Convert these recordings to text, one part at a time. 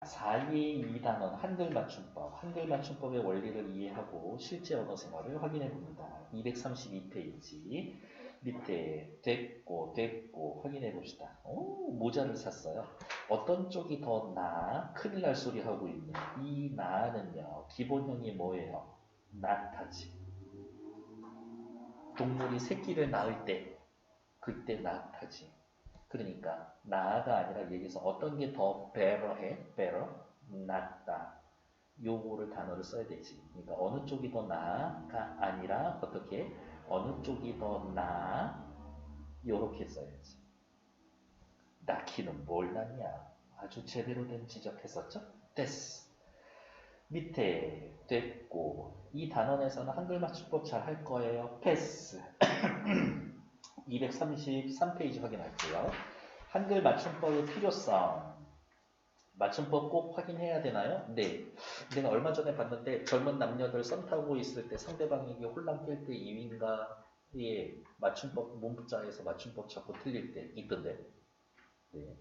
4의 이 단원 한글 맞춤법, 한글 맞춤법의 원리를 이해하고 실제 언어 생활을 확인해 봅니다. 232페이지 밑에 됐고 확인해 봅시다. 오, 모자를 샀어요. 어떤 쪽이 더 나아? 큰일 날 소리 하고 있네. 이 나아는요, 기본형이 뭐예요? 낳다지. 동물이 새끼를 낳을 때, 그때 낳다지. 그러니까 나아가 아니라 여기서 어떤 게 더 better해? better? 낫다. 요거를 단어를 써야 되지. 그러니까 어느 쪽이 더 나아가 아니라 어떻게? 어느 쪽이 더 나아? 요렇게 써야지. 낳기는 뭘 낳냐? 아주 제대로 된 지적했었죠? 됐어. 밑에 됐고 이 단원에서는 한글 맞춤법 잘 할 거예요. 패스. 233페이지 확인할게요. 한글 맞춤법의 필요성. 맞춤법 꼭 확인해야 되나요? 네. 내가 얼마 전에 봤는데 젊은 남녀들 썸 타고 있을 때 상대방에게 홀랑 깰 때 2위인가의 맞춤법 문자에서 맞춤법 자꾸 틀릴 때 있던데. 네.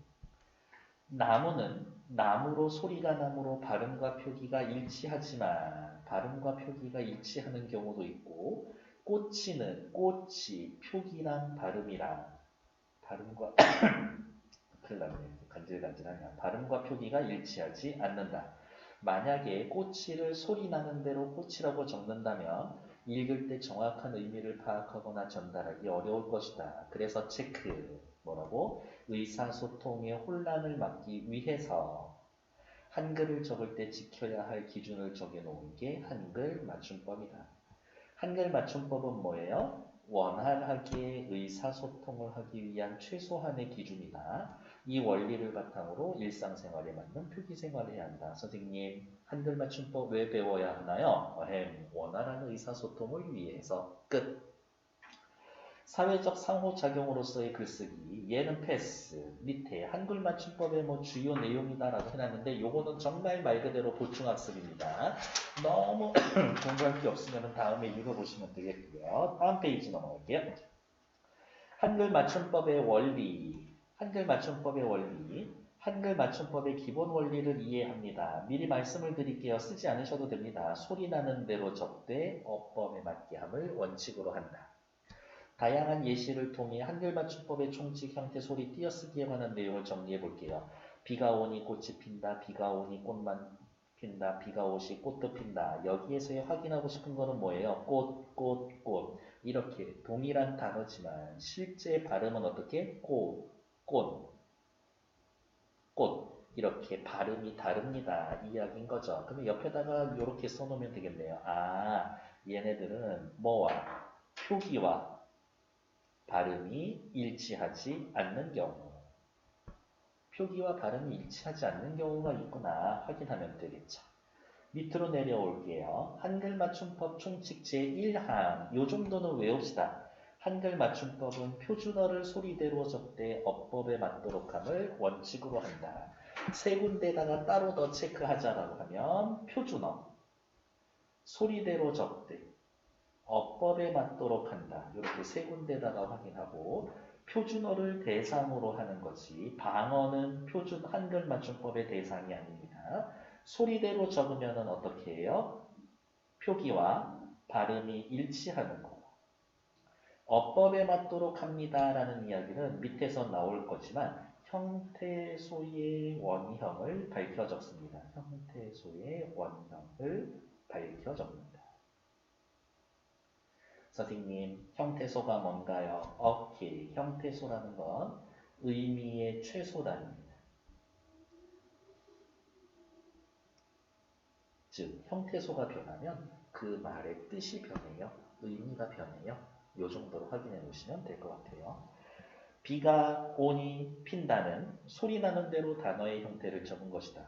나무는 나무로 소리가 나무로 발음과 표기가 일치하지만 발음과 표기가 일치하는 경우도 있고 꽃이는 꽃이 표기랑 발음이랑 발음과 큰일 났네. 간질간질하냐. 발음과 표기가 일치하지 않는다. 만약에 꼬치를 소리 나는 대로 꼬치라고 적는다면 읽을 때 정확한 의미를 파악하거나 전달하기 어려울 것이다. 그래서 체크, 뭐라고? 의사소통의 혼란을 막기 위해서 한글을 적을 때 지켜야 할 기준을 정해놓은 게 한글 맞춤법이다. 한글 맞춤법은 뭐예요? 원활하게 의사소통을 하기 위한 최소한의 기준이다. 이 원리를 바탕으로 일상생활에 맞는 표기생활을 해야 한다. 선생님, 한글 맞춤법 왜 배워야 하나요? 원활한 의사소통을 위해서. 끝. 사회적 상호작용으로서의 글쓰기. 얘는 패스. 밑에 한글 맞춤법의 뭐 주요 내용이다라고 해놨는데 요거는 정말 말 그대로 보충학습입니다. 너무 공부할 게 없으면 다음에 읽어보시면 되겠고요. 다음 페이지 넘어갈게요. 한글 맞춤법의 원리. 한글 맞춤법의 원리. 한글 맞춤법의 기본 원리를 이해합니다. 미리 말씀을 드릴게요. 쓰지 않으셔도 됩니다. 소리 나는 대로 적되 어법에 맞게 함을 원칙으로 한다. 다양한 예시를 통해 한글 맞춤법의 총칙, 형태, 소리, 띄어쓰기에 관한 내용을 정리해 볼게요. 비가 오니 꽃이 핀다. 비가 오니 꽃만 핀다. 비가 오시 꽃도 핀다. 여기에서 확인하고 싶은 거는 뭐예요? 꽃. 이렇게 동일한 단어지만 실제 발음은 어떻게? 꽃. 이렇게 발음이 다릅니다. 이야기인 거죠. 그러면 옆에다가 이렇게 써놓으면 되겠네요. 아, 얘네들은 뭐와 표기와 발음이 일치하지 않는 경우. 표기와 발음이 일치하지 않는 경우가 있구나 확인하면 되겠죠. 밑으로 내려올게요. 한글 맞춤법 총칙 제1항. 요 정도는 외웁시다. 한글 맞춤법은 표준어를 소리대로 적되 어법에 맞도록 함을 원칙으로 한다. 세 군데다가 따로 더 체크하자라고 하면 표준어, 소리대로 적되, 어법에 맞도록 한다. 이렇게 세 군데다가 확인하고 표준어를 대상으로 하는 것이 방어는 표준 한글 맞춤법의 대상이 아닙니다. 소리대로 적으면 어떻게 해요? 표기와 발음이 일치하는 거. 어법에 맞도록 합니다라는 이야기는 밑에서 나올 거지만 형태소의 원형을 밝혀 적습니다. 형태소의 원형을 밝혀 적는다. 선생님, 형태소가 뭔가요? 오케이. 형태소라는 건 의미의 최소단입니다. 즉, 형태소가 변하면 그 말의 뜻이 변해요. 의미가 변해요. 이 정도로 확인해 놓으시면 될 것 같아요. 비가 오니 핀다는 소리 나는 대로 단어의 형태를 적은 것이다.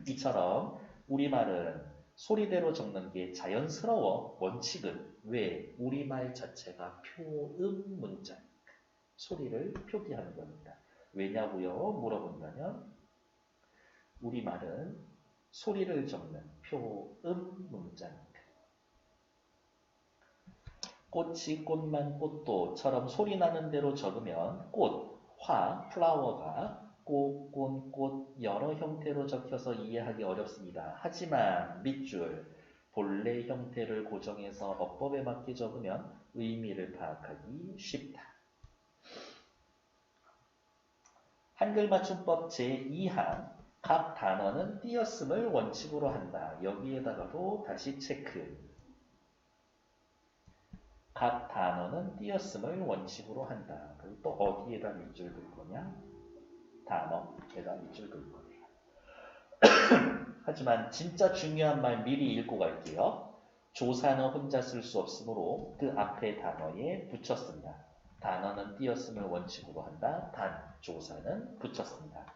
이처럼 우리말은 소리대로 적는 게 자연스러워. 원칙은 왜? 우리말 자체가 표음 문자. 소리를 표기하는 겁니다. 왜냐고요? 물어본다면 우리말은 소리를 적는 표음 문자입니다. 꽃이 꽃만 꽃도처럼 소리 나는 대로 적으면 꽃, 화, 플라워가 꽃, 꼰, 꽃 여러 형태로 적혀서 이해하기 어렵습니다. 하지만 밑줄 본래 형태를 고정해서 어법에 맞게 적으면 의미를 파악하기 쉽다. 한글 맞춤법 제2항 각 단어는 띄었음을 원칙으로 한다. 여기에다가도 다시 체크. 각 단어는 띄었음을 원칙으로 한다. 그리고 또 어디에다 밑줄 긋을 거냐? 단어에다 밑줄 긋을 거예요. 하지만 진짜 중요한 말 미리 읽고 갈게요. 조사는 혼자 쓸 수 없으므로 그 앞에 단어에 붙여 쓴다. 단어는 띄었음을 원칙으로 한다. 단, 조사는 붙여 쓴다.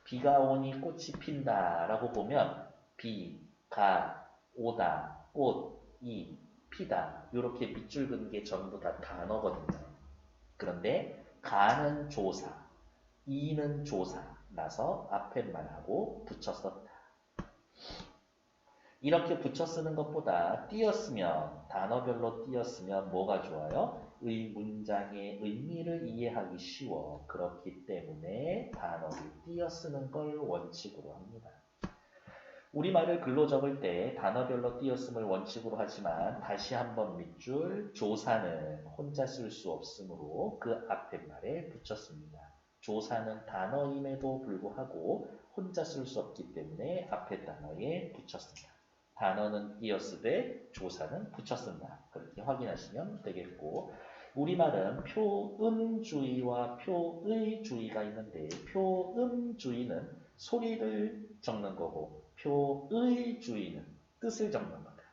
비가 오니 꽃이 핀다 라고 보면 비, 가, 오다, 꽃, 이, 피다 이렇게 밑줄 긋는 게 전부 다 단어거든요. 그런데 가는 조사, 이는 조사라서 앞에 말하고 붙여 썼다. 이렇게 붙여 쓰는 것보다 띄었으면 단어별로 띄었으면 뭐가 좋아요? 문장의 의미를 이해하기 쉬워. 그렇기 때문에 단어를 띄어 쓰는 걸 원칙으로 합니다. 우리말을 글로 적을 때 단어별로 띄었음을 원칙으로 하지만 다시 한번 밑줄 조사는 혼자 쓸 수 없으므로 그 앞에 말에 붙였습니다. 조사는 단어임에도 불구하고 혼자 쓸 수 없기 때문에 앞에 단어에 붙였습니다. 단어는 띄었으되 조사는 붙였습니다. 그렇게 확인하시면 되겠고 우리말은 표음주의와 표의주의가 있는데 표음주의는 소리를 적는 거고 표의주의는 뜻을 적는 거다.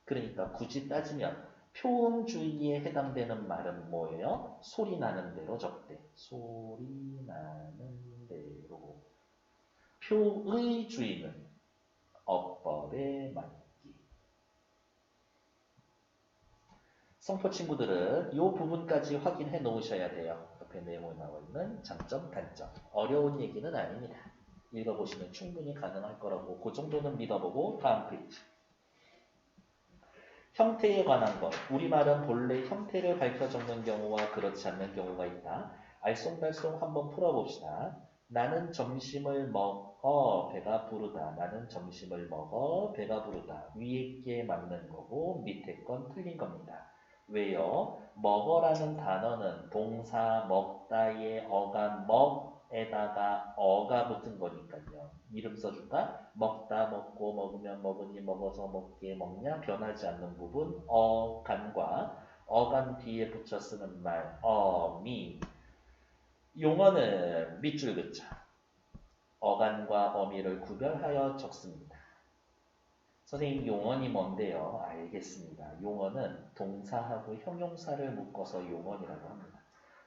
그러니까 굳이 따지면 표음주의에 해당되는 말은 뭐예요? 소리 나는 대로 적대. 소리 나는 대로. 표의주의는 어법에 맞기. 성포 친구들은 이 부분까지 확인해 놓으셔야 돼요. 옆에 네모에 나와 있는 장점, 단점. 어려운 얘기는 아닙니다. 읽어보시면 충분히 가능할 거라고 그 정도는 믿어보고 다음 페이지. 형태에 관한 것. 우리말은 본래 형태를 밝혀 적는 경우와 그렇지 않는 경우가 있다. 알쏭달쏭 한번 풀어봅시다. 나는 점심을 먹어 배가 부르다. 나는 점심을 먹어 배가 부르다. 위에 게 맞는 거고 밑에 건 틀린 겁니다. 왜요? 먹어라는 단어는 동사 먹다의 어간 먹에다가 어가 붙은 거니까요. 이름 써줄까? 먹다, 먹고, 먹으면, 먹으니, 먹어서, 먹게, 먹냐? 변하지 않는 부분 어간과 어간 뒤에 붙여 쓰는 말 어미. 용어는 밑줄 긋자. 어간과 어미를 구별하여 적습니다. 선생님 용언이 뭔데요? 알겠습니다. 용언은 동사하고 형용사를 묶어서 용언이라고 합니다.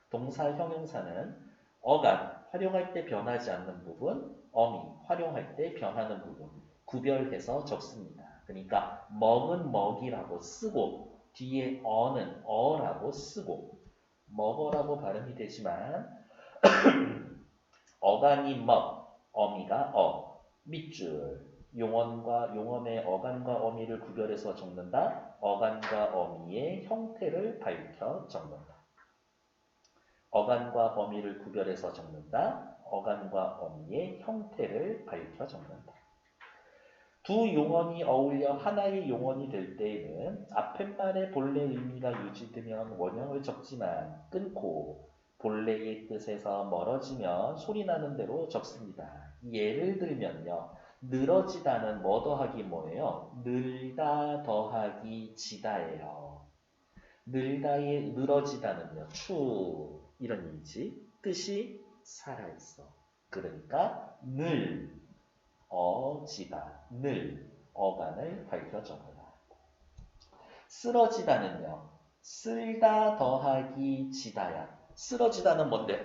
동사, 형용사는 어간, 활용할 때 변하지 않는 부분, 어미, 활용할 때 변하는 부분, 구별해서 적습니다. 그러니까 먹은 먹이라고 쓰고 뒤에 어는 어라고 쓰고 먹어라고 발음이 되지만 어간이 먹, 어미가 밑줄. 용언과 용언의 어간과 어미를 구별해서 적는다. 어간과 어미의 형태를 밝혀 적는다. 어간과 어미를 구별해서 적는다. 어간과 어미의 형태를 밝혀 적는다. 두 용언이 어울려 하나의 용언이 될 때에는 앞팻말의 본래 의미가 유지되면 원형을 적지만 끊고 본래의 뜻에서 멀어지면 소리나는 대로 적습니다. 예를 들면요. 늘어지다는 뭐 더하기 뭐예요? 늘다 더하기 지다예요. 늘어지다는요. 이런 의미지. 뜻이 살아있어. 그러니까 지다. 어간을 밝혀 적어라. 쓰러지다는요. 쓸다 더하기 지다야. 쓰러지다는 뭔데?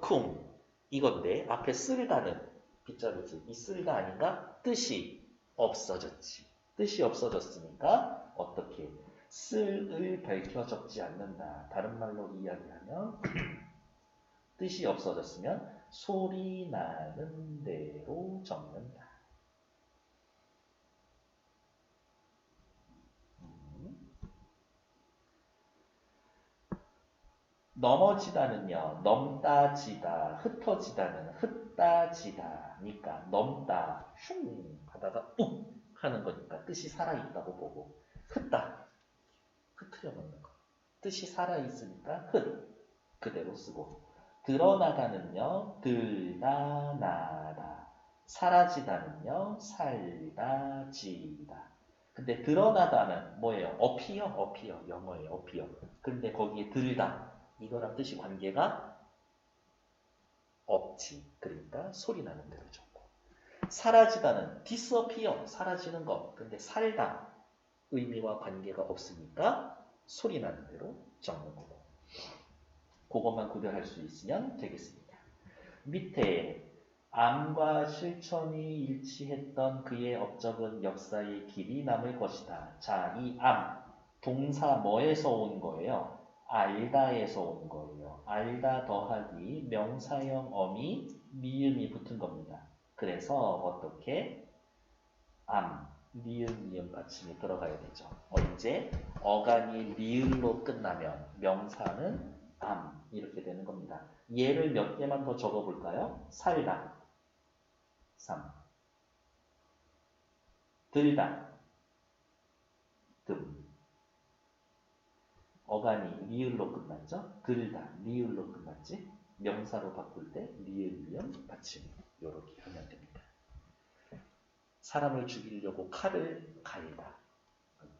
쿵. 이건데 앞에 쓸다는 빗자루지. 이 쓸다 아닌가? 뜻이 없어졌지. 뜻이 없어졌으니까 어떻게? 쓸을 밝혀 적지 않는다. 다른 말로 이야기하면 뜻이 없어졌으면 소리 나는 대로 적는다. 넘어지다는요. 넘다지다, 흩어지다는 흩다지다니까 넘다, 슝 하다가 욱 하는 거니까 뜻이 살아있다고 보고 흩다, 흩트려 놓는 거. 뜻이 살아있으니까 그대로 쓰고 드러나다는요. 들다 나다. 사라지다는요. 살다지다. 근데 드러나다는 뭐예요? 어피어 영어예요. 어피어. 근데 거기에 들다 이거랑 뜻이 관계가 없지. 그러니까 소리 나는 대로 적고 사라지다는 disappear 사라지는 거. 근데 살다 의미와 관계가 없으니까 소리 나는 대로 적는 거고. 그것만 구별할 수 있으면 되겠습니다. 밑에 암과 실천이 일치했던 그의 업적은 역사의 길이 남을 것이다. 자, 이 암, 동사 뭐에서 온 거예요? 알다에서 온 거예요. 알다 더하기 명사형 어미, 미음이 붙은 겁니다. 그래서 어떻게? 암, 리을, 미음 받침이 들어가야 되죠. 언제? 어간이 리을로 끝나면 명사는 암 이렇게 되는 겁니다. 예를 몇 개만 더 적어볼까요? 살다, 3. 들다, 금. 어간이 리을로 끝났죠? 들다, 리을로 끝났지? 명사로 바꿀 때 리을, 미음, 받침 이렇게 하면 됩니다. 사람을 죽이려고 칼을 갈다.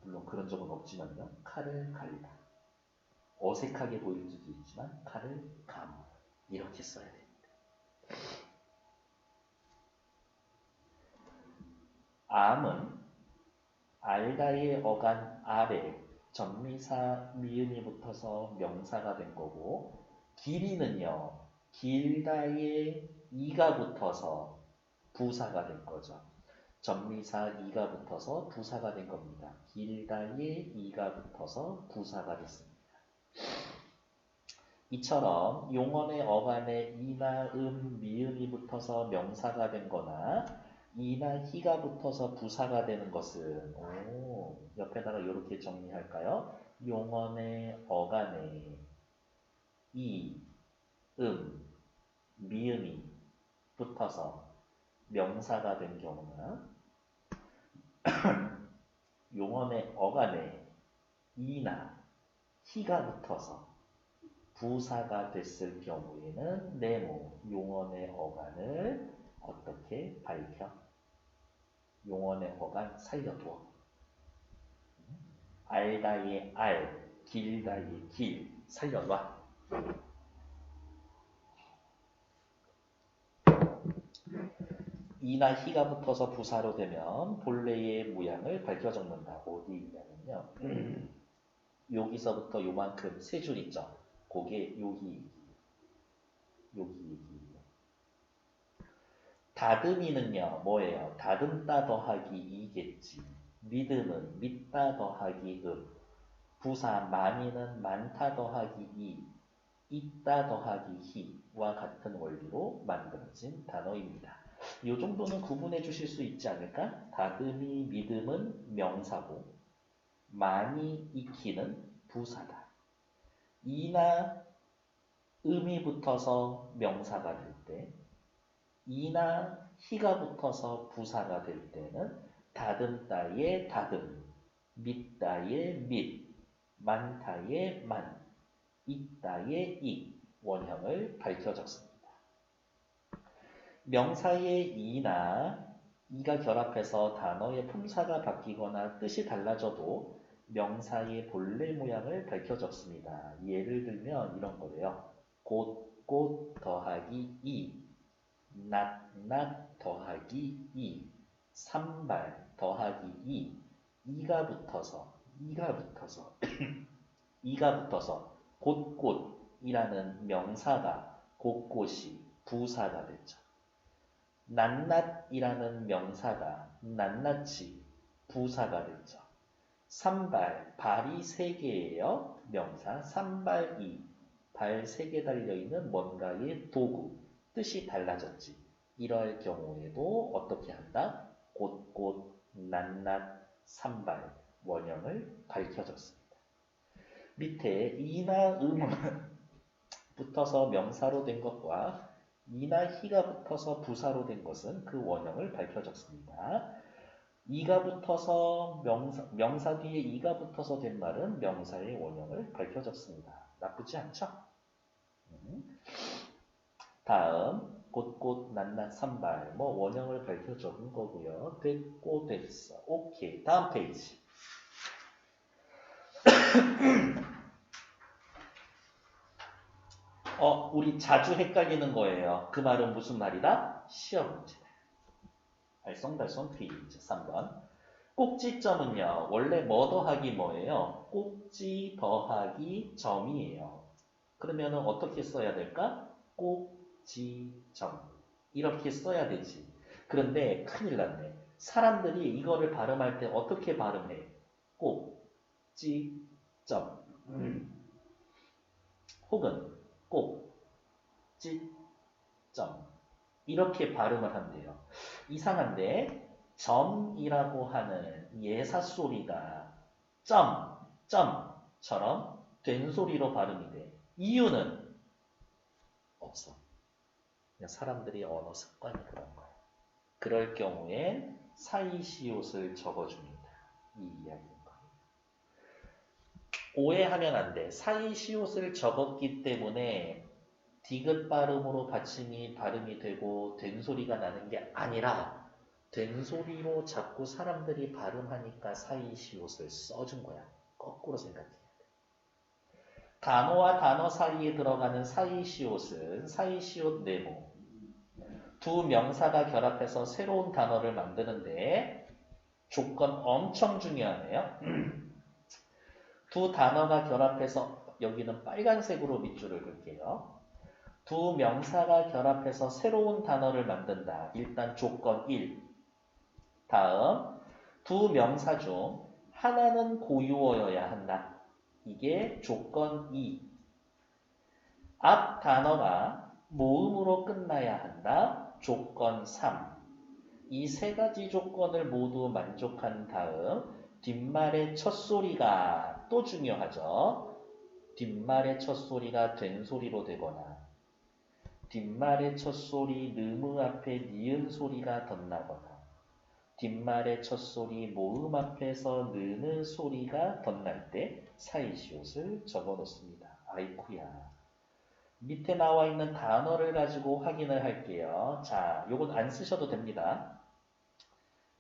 물론 그런 적은 없지만요. 칼을 갈다. 어색하게 보일 수도 있지만 칼을 감. 이렇게 써야 됩니다. 암은 알다의 어간 아래 전미사 미음이 붙어서 명사가 된 거고 길이는요. 길다의 이가 붙어서 부사가 된 거죠. 전미사 이가 붙어서 부사가 된 겁니다. 길다의 이가 붙어서 부사가 됐습니다. 이처럼 용언의 어간에 이나 미음이 붙어서 명사가 된 거나 이나 희가 붙어서 부사가 되는 것은 옆에다가 이렇게 정리할까요? 용언의 어간에 이, 미음이 붙어서 명사가 된 경우나 용언의 어간에 이나 희가 붙어서 부사가 됐을 경우에는 네모, 용언의 어간을 어떻게 밝혀? 용언의 어간 살려두어. 알다의 알, 길다의 길 살려놔. 이나 희가 붙어서 부사로 되면 본래의 모양을 밝혀 적는다. 어디 있냐면요. 여기서부터 요만큼 세 줄 있죠. 그게 여기. 다듬이는요. 뭐예요? 다듬다 더하기 이겠지. 믿음은 믿다 더하기 부사 많이는 많다 더하기 이, 있다 더하기 희와 같은 원리로 만들어진 단어입니다. 이 정도는 구분해 주실 수 있지 않을까? 다듬이 믿음은 명사고 많이 익히는 부사다. 이나 음이 붙어서 명사가 될 때, 이나 희가 붙어서 부사가 될 때는 다듬다의 다듬, 믿다의 믿, 많다의 만, 있다의 익 원형을 밝혀 적습니다. 명사의 이나 이가 결합해서 단어의 품사가 바뀌거나 뜻이 달라져도 명사의 본래 모양을 밝혀 적습니다. 예를 들면 이런 거래요. 곳 더하기 이, 낮 더하기 이, 산발 더하기 이, 이가 붙어서 곳곳이라는 명사가 곳곳이 부사가 됐죠. 낱낱이라는 명사가 낱낱이 부사가 됐죠. 산발, 발이 3개예요. 명사, 산발이, 발 3개 달려있는 뭔가의 도구, 뜻이 달라졌지. 이럴 경우에도 어떻게 한다? 곳곳, 낱낱, 산발, 원형을 밝혀줬습니다. 밑에 이나 음은 붙어서 명사로 된 것과 이나 희가 붙어서 부사로 된 것은 그 원형을 밝혀 적습니다. 이가 붙어서 명사 뒤에 이가 붙어서 된 말은 명사의 원형을 밝혀 적습니다. 나쁘지 않죠? 다음 곧곧 낱낱 산발 뭐 원형을 밝혀 적은 거고요. 됐고 됐어. 오케이. 다음 페이지. 우리 자주 헷갈리는 거예요. 그 말은 무슨 말이다? 시험 문제다. 알쏭달쏭 퀴즈 3번. 꼭지점은요. 원래 뭐 더하기 뭐예요? 꼭지 더하기 점이에요. 그러면은 어떻게 써야 될까? 꼭지점. 이렇게 써야 되지. 그런데 큰일 났네. 사람들이 이거를 발음할 때 어떻게 발음해? 꼭지점. 혹은 꼭지점. 이렇게 발음을 한대요. 이상한데 점이라고 하는 예사소리가 점처럼 된소리로 발음이 돼. 이유는 없어. 그냥 사람들이 언어 습관이 그런 거야. 그럴 경우에 사이시옷을 적어줍니다. 이 이야기인 거예요. 오해하면 안 돼. 사이시옷을 적었기 때문에 디귿 발음으로 받침이 발음이 되고 된소리가 나는 게 아니라 된소리로 자꾸 사람들이 발음하니까 사이시옷을 써준 거야. 거꾸로 생각해야 돼. 단어와 단어 사이에 들어가는 사이시옷은 사이시옷 네모. 두 명사가 결합해서 새로운 단어를 만드는데 조건 엄청 중요하네요. 두 단어가 결합해서 여기는 빨간색으로 밑줄을 그을게요. 두 명사가 결합해서 새로운 단어를 만든다. 일단 조건 1. 다음, 두 명사 중 하나는 고유어여야 한다. 이게 조건 2. 앞 단어가 모음으로 끝나야 한다. 조건 3. 이 세 가지 조건을 모두 만족한 다음 뒷말의 첫 소리가 또 중요하죠. 뒷말의 첫 소리가 된소리로 되거나 뒷말의 첫 소리 느무 앞에 니은 소리가 덧나거나 뒷말의 첫 소리 모음 앞에서 느는 소리가 덧날 때 사이시옷을 적어 놓습니다. 아이쿠야. 밑에 나와 있는 단어를 가지고 확인을 할게요. 자, 요건 안 쓰셔도 됩니다.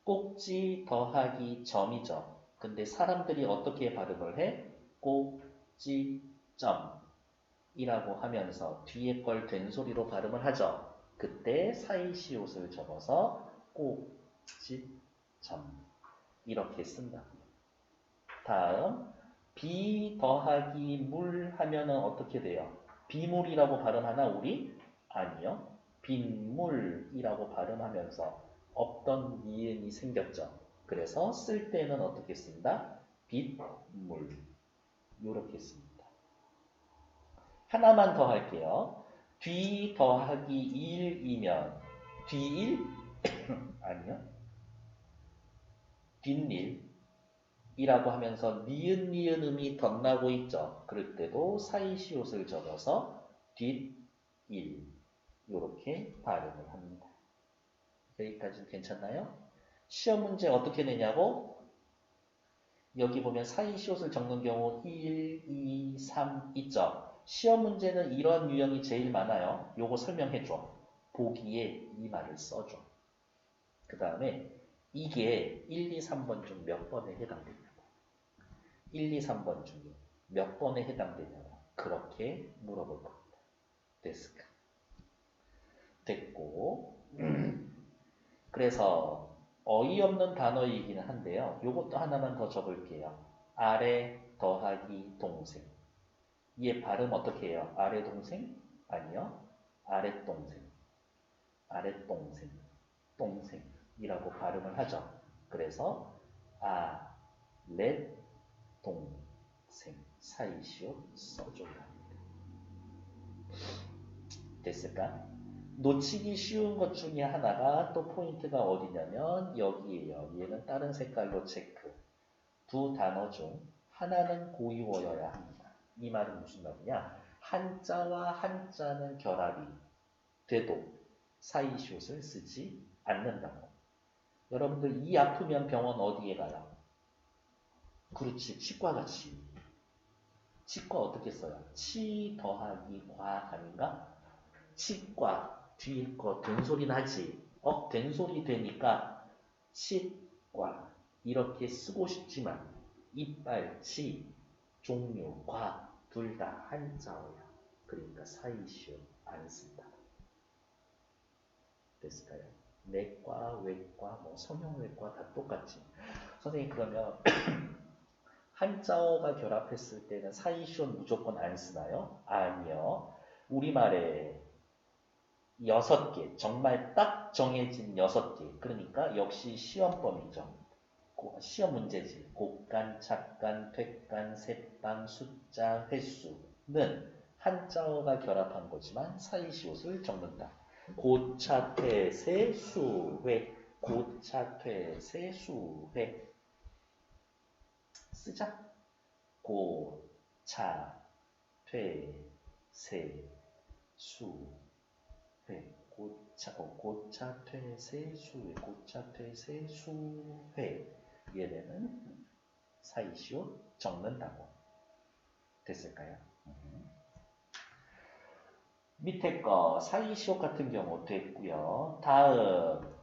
꼭지 더하기 점이죠. 근데 사람들이 어떻게 발음을 해? 꼭지점. 이라고 하면서 뒤에 걸 된소리로 발음을 하죠. 그때 사이시옷을 적어서 꼭지점 이렇게 쓴다. 다음 비 더하기 물 하면은 어떻게 돼요? 비물이라고 발음하나 우리? 아니요. 빗물이라고 발음하면서 없던 니은이 생겼죠. 그래서 쓸 때는 어떻게 쓴다? 빗물 이렇게 씁니다. 하나만 더 할게요. 뒤 더하기 1이면 뒤일? 아니요. 뒷일이라고 하면서 니은음이 덧나고 있죠. 그럴 때도 사이시옷을 적어서 뒷일 이렇게 발음을 합니다. 여기까지는 괜찮나요? 시험 문제 어떻게 내냐고? 여기 보면 사이시옷을 적는 경우 1, 2, 3 있죠. 시험 문제는 이런 유형이 제일 많아요. 요거 설명해줘. 보기에 이 말을 써줘. 그 다음에 이게 1, 2, 3번 중 몇 번에 해당되냐고. 1, 2, 3번 중에 몇 번에 해당되냐고. 그렇게 물어볼 겁니다. 됐을까? 됐고 그래서 어이없는 단어이기는 한데요. 요것도 하나만 더 적을게요. 아래 더하기 동생. 얘 발음 어떻게 해요? 아래 동생? 아니요. 아래 동생. 아래 동생. 동생이라고 발음을 하죠. 그래서 아래 동생 사이시옷 써줘야 합니다. 됐을까? 놓치기 쉬운 것 중에 하나가 또 포인트가 어디냐면 여기에요. 얘는 다른 색깔로 체크. 두 단어 중 하나는 고유어여야 합니다. 이 말은 무슨 말이냐? 한자와 한자는 결합이 돼도 사이시옷을 쓰지 않는다고. 여러분들 이 아프면 병원 어디에 가요? 그렇지, 치과같이. 치과 어떻게 써요? 치 더하기 과 아닌가? 치과 뒤에 거 된소리 나지? 된소리 되니까 치과 이렇게 쓰고 싶지만 이빨, 치, 종류, 과 둘 다 한자어야. 그러니까 사이시옷 안 쓴다. 됐을까요? 내과, 외과, 뭐 성형외과 다 똑같지. 선생님 그러면 한자어가 결합했을 때는 사이시옷 무조건 안 쓰나요? 아니요. 우리말에 6개, 정말 딱 정해진 6개. 그러니까 역시 시험범위죠. 시험 문제지. 곡간, 착간, 퇴간, 셋반, 숫자, 횟수는 한자어가 결합한 거지만 사이시옷을 적는다. 고차, 퇴, 세, 수, 회. 고차, 퇴, 세, 수, 회. 쓰자. 고, 차, 퇴, 세, 수, 회. 고차, 퇴, 세, 수, 회. 고차, 퇴, 세, 수, 회. 얘네는 사이시옷 적는다고. 됐을까요? 밑에 거 사이시옷 같은 경우 됐고요. 다음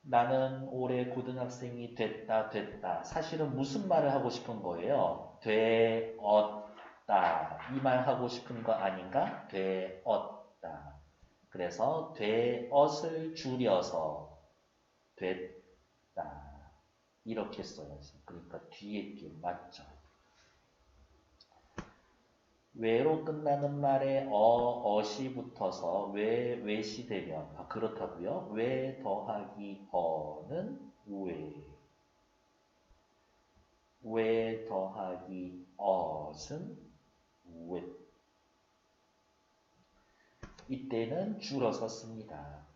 나는 올해 고등학생이 됐다. 사실은 무슨 말을 하고 싶은 거예요? 되었다. 이 말 하고 싶은 거 아닌가? 되었다. 그래서 되엇을 줄여서 됐다. 이렇게 써야지. 그러니까 뒤에 게 맞죠. 외로 끝나는 말에 어시 붙어서 외시 되면 그렇다고요. 외 더하기 어는 외 더하기 어는 외. 이때는 줄어서 씁니다.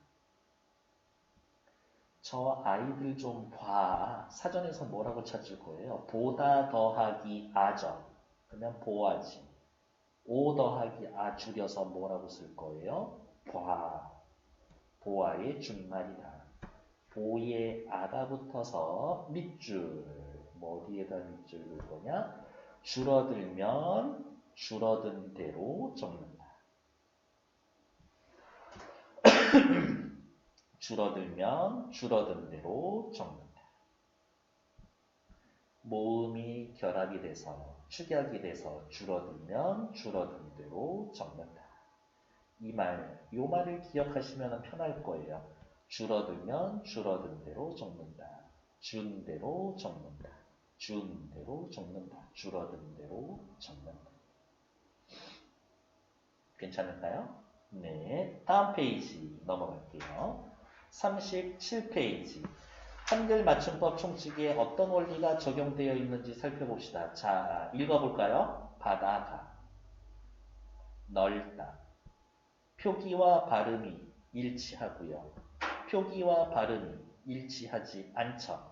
저 아이들 좀 봐. 사전에서 뭐라고 찾을 거예요? 보다 더하기 아죠. 그러면 보아지. 오 더하기 아 줄여서 뭐라고 쓸 거예요? 봐. 보아의 준말이다. 보에 아가 붙어서 밑줄. 뭐 어디에다 밑줄 넣을 거냐? 줄어들면 줄어든 대로 적는다. 줄어들면 줄어든 대로 적는다. 모음이 결합이 돼서 축약이 돼서 줄어들면 줄어든 대로 적는다. 요 말을 기억하시면 편할 거예요. 줄어들면 줄어든 대로 적는다. 준 대로 적는다. 준 대로 적는다. 줄어든 대로 적는다. 괜찮을까요? 네. 다음 페이지 넘어갈게요. 37페이지. 한글 맞춤법 총칙에 어떤 원리가 적용되어 있는지 살펴봅시다. 자, 읽어볼까요? 바다가, 넓다. 표기와 발음이 일치하고요. 표기와 발음이 일치하지 않죠.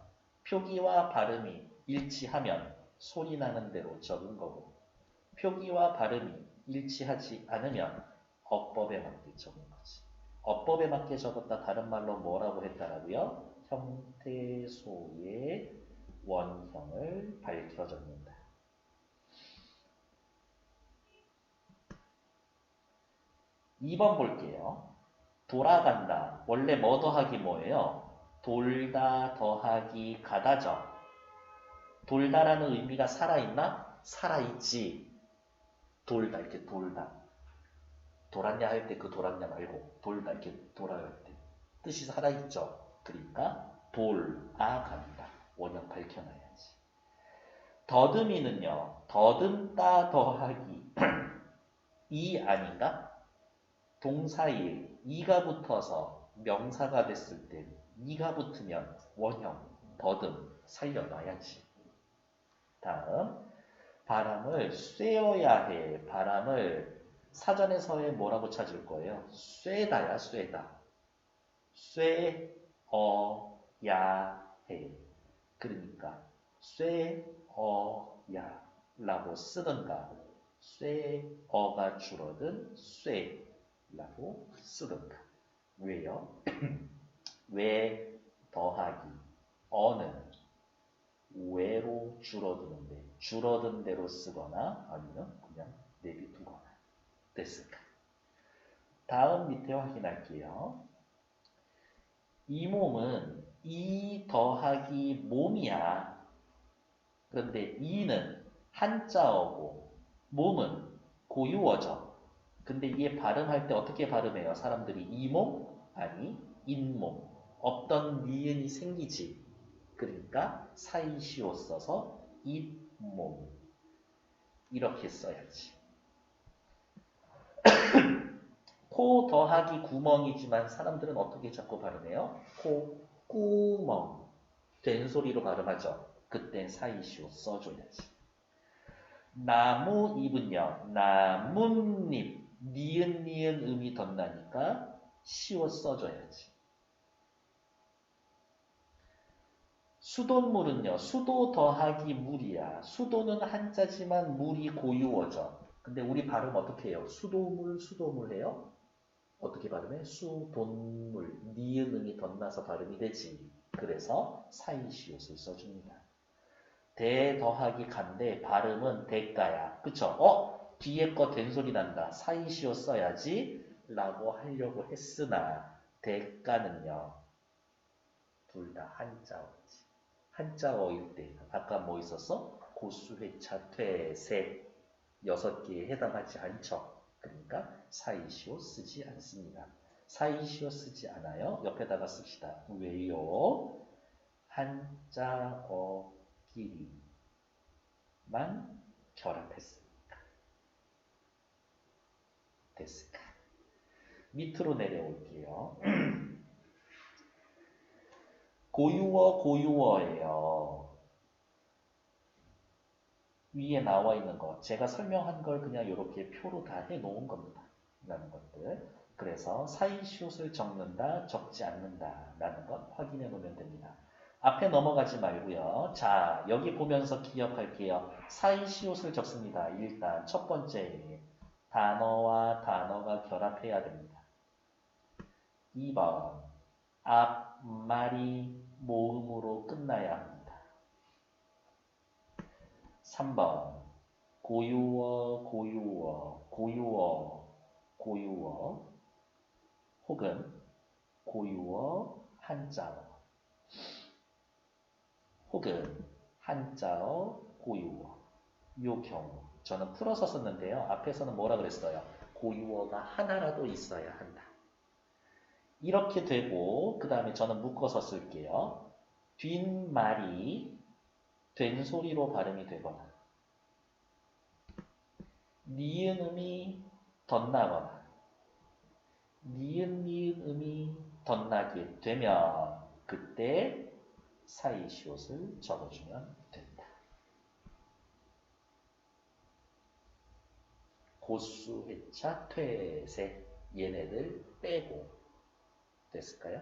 표기와 발음이 일치하면 소리 나는 대로 적은 거고, 표기와 발음이 일치하지 않으면 어법에 맞게 적은 거지. 어법에 맞게 적었다 다른 말로 뭐라고 했다라고요? 형태소의 원형을 밝혀줍니다. 2번 볼게요. 돌아간다. 원래 뭐 더하기 뭐예요? 돌다 더하기 가다죠. 돌다라는 의미가 살아있나? 살아있지. 돌다 이렇게 돌다. 돌았냐 할 때 그 돌았냐 말고 돌다 이렇게 돌아갈 때 뜻이 살아있죠. 그러니까 돌아간다. 원형 밝혀놔야지. 더듬이는요. 더듬다 더하기 이 아닌가? 동사에 이가 붙어서 명사가 됐을 때 이가 붙으면 원형 더듬 살려놔야지. 다음 바람을 쐬어야 해. 바람을 사전에서의 뭐라고 찾을 거예요? 쐬다야 쐬다. 쐬어야 해. 그러니까 쐬어야 라고 쓰던가 쇠어가 줄어든 쇠라고 쓰든가. 왜요? 왜 더하기 어는 왜로 줄어드는데 줄어든 대로 쓰거나 아니면 그냥 내비두거나 됐을까? 다음 밑에 확인할게요. 이 몸은 이 더하기 몸이야. 그런데 이는 한자어고 몸은 고유어죠. 근데 이게 발음할 때 어떻게 발음해요? 사람들이 이 몸? 아니 인몸. 없던 니은이 생기지. 그러니까 사이시오 써서 잇몸. 이렇게 써야지. 코 더하기 구멍이지만 사람들은 어떻게 자꾸 발음해요? 코 구멍. 된 소리로 발음하죠. 그땐 사이시오 써줘야지. 나무잎은요. 나뭇잎. 니은 음이 덧나니까 시오 써줘야지. 수돗물은요. 수도 더하기 물이야. 수도는 한자지만 물이 고유어죠. 근데 우리 발음 어떻게 해요? 수도물 해요? 어떻게 발음해? 수돗물. 니은 음이 덧나서 발음이 되지. 그래서 사이시옷을 써줍니다. 대 더하기 간데 발음은 대가야. 그쵸? 뒤에 거 된 소리 난다. 사이시옷 써야지 라고 하려고 했으나 대가는요. 둘 다 한자어지. 한자어일 때 아까 뭐 있었어? 고수, 회차, 퇴, 세 6개에 해당하지 않죠. 그러니까 사이시오 쓰지 않습니다. 사이시오 쓰지 않아요. 옆에다가 씁시다. 왜요? 한자어끼리만 결합했으니까. 됐을까? 밑으로 내려올게요. 고유어예요. 위에 나와 있는 거 제가 설명한 걸 그냥 이렇게 표로 다 해놓은 겁니다. 라는 것들. 그래서 사이시옷을 적는다, 적지 않는다 라는 것 확인해 놓으면 됩니다. 앞에 넘어가지 말고요. 자, 여기 보면서 기억할게요. 사이시옷을 적습니다. 일단 첫 번째 단어와 단어가 결합해야 됩니다. 2번 앞말이 모음으로 끝나야 합니다. 3번 고유어 혹은 고유어 한자어 혹은 한자어 고유어. 요 경우 저는 풀어서 썼는데요. 앞에서는 뭐라 그랬어요? 고유어가 하나라도 있어야 한다. 이렇게 되고 그 다음에 저는 묶어서 쓸게요. 뒷말이 된 소리로 발음이 되거나 니은 음이 덧나거나 니은 음이 덧나게 되면 그때 사이시옷을 적어주면 된다. 고수, 회차, 퇴세 얘네들 빼고 됐을까요?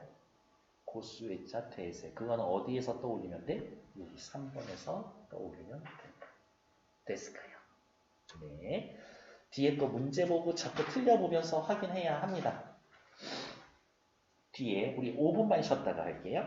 고수, 회차, 퇴세 그건 어디에서 떠올리면 돼? 여기 3번에서 떠올리면 된다. 됐을까요? 네. 뒤에 거 문제 보고 자꾸 틀려보면서 확인해야 합니다. 뒤에 우리 5분만 쉬었다가 할게요.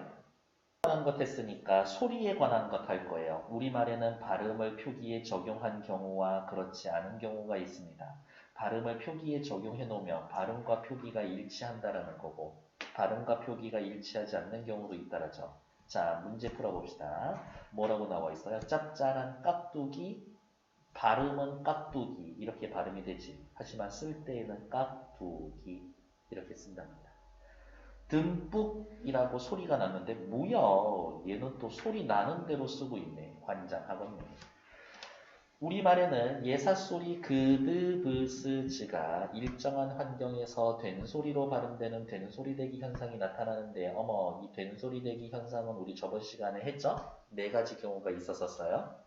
관한 것 했으니까 소리에 관한 것 할 거예요. 우리말에는 발음을 표기에 적용한 경우와 그렇지 않은 경우가 있습니다. 발음을 표기에 적용해 놓으면 발음과 표기가 일치한다라는 거고 발음과 표기가 일치하지 않는 경우도 있다라죠. 자, 문제 풀어봅시다. 뭐라고 나와 있어요? 짭짤한 깍두기, 발음은 깍두기 이렇게 발음이 되지. 하지만 쓸 때에는 깍두기 이렇게 쓴답니다. 듬뿍이라고 소리가 났는데 뭐야? 얘는 또 소리 나는 대로 쓰고 있네. 환장하겠네. 우리말에는 예사소리 그드, 브스, 즈가 일정한 환경에서 된소리로 발음되는 된소리대기 현상이 나타나는데 어머, 이 된소리대기 현상은 우리 저번 시간에 했죠? 4가지 경우가 있었어요.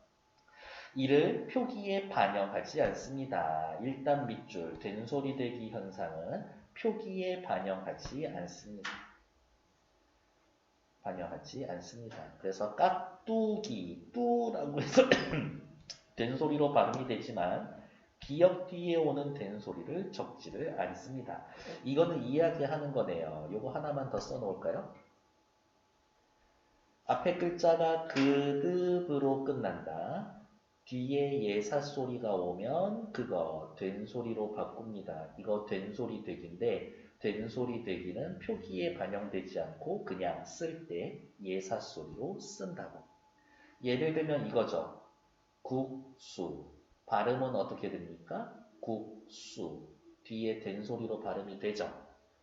이를 표기에 반영하지 않습니다. 일단 밑줄 된소리대기 현상은 표기에 반영하지 않습니다. 그래서 깍두기, 뚜라고 해서 된소리로 발음이 되지만 기역 뒤에 오는 된소리를 적지를 않습니다. 이거는 이야기하는 거네요. 요거 하나만 더 써놓을까요? 앞에 글자가 그듭으로 끝난다. 뒤에 예사소리가 오면 그거 된소리로 바꿉니다. 이거 된소리 되기인데 된소리 되기는 표기에 반영되지 않고 그냥 쓸 때 예사소리로 쓴다고. 예를 들면 이거죠. 국수. 발음은 어떻게 됩니까? 국수. 뒤에 된소리로 발음이 되죠.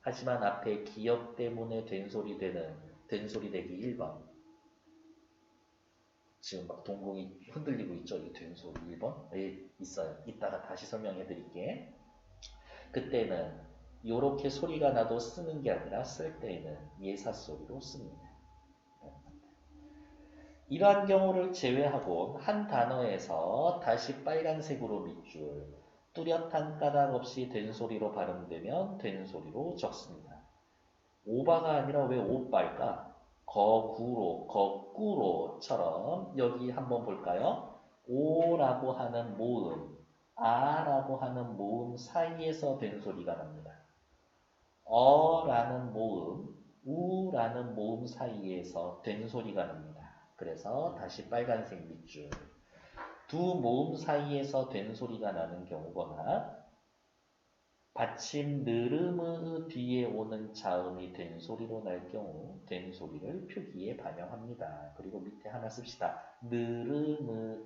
하지만 앞에 기역 때문에 된소리 되기 1번. 지금 막 동공이 흔들리고 있죠. 이 된소리 1번. 네, 있어요. 이따가 다시 설명해 드릴게. 그때는 요렇게 소리가 나도 쓰는 게 아니라 쓸 때에는 예사소리로 씁니다. 이러한 경우를 제외하고 한 단어에서 다시 빨간색으로 밑줄, 뚜렷한 까닭 없이 된소리로 발음되면 된소리로 적습니다. 오바가 아니라 왜 오빠일까? 거꾸로처럼 여기 한번 볼까요? 오라고 하는 모음, 아라고 하는 모음 사이에서 된소리가 납니다. 어라는 모음, 우라는 모음 사이에서 된소리가 납니다. 그래서 다시 빨간색 밑줄. 두 모음 사이에서 된소리가 나는 경우거나 받침 느름의 뒤에 오는 자음이 된소리로 날 경우 된소리를 표기에 반영합니다. 그리고 밑에 하나 씁시다. 느름의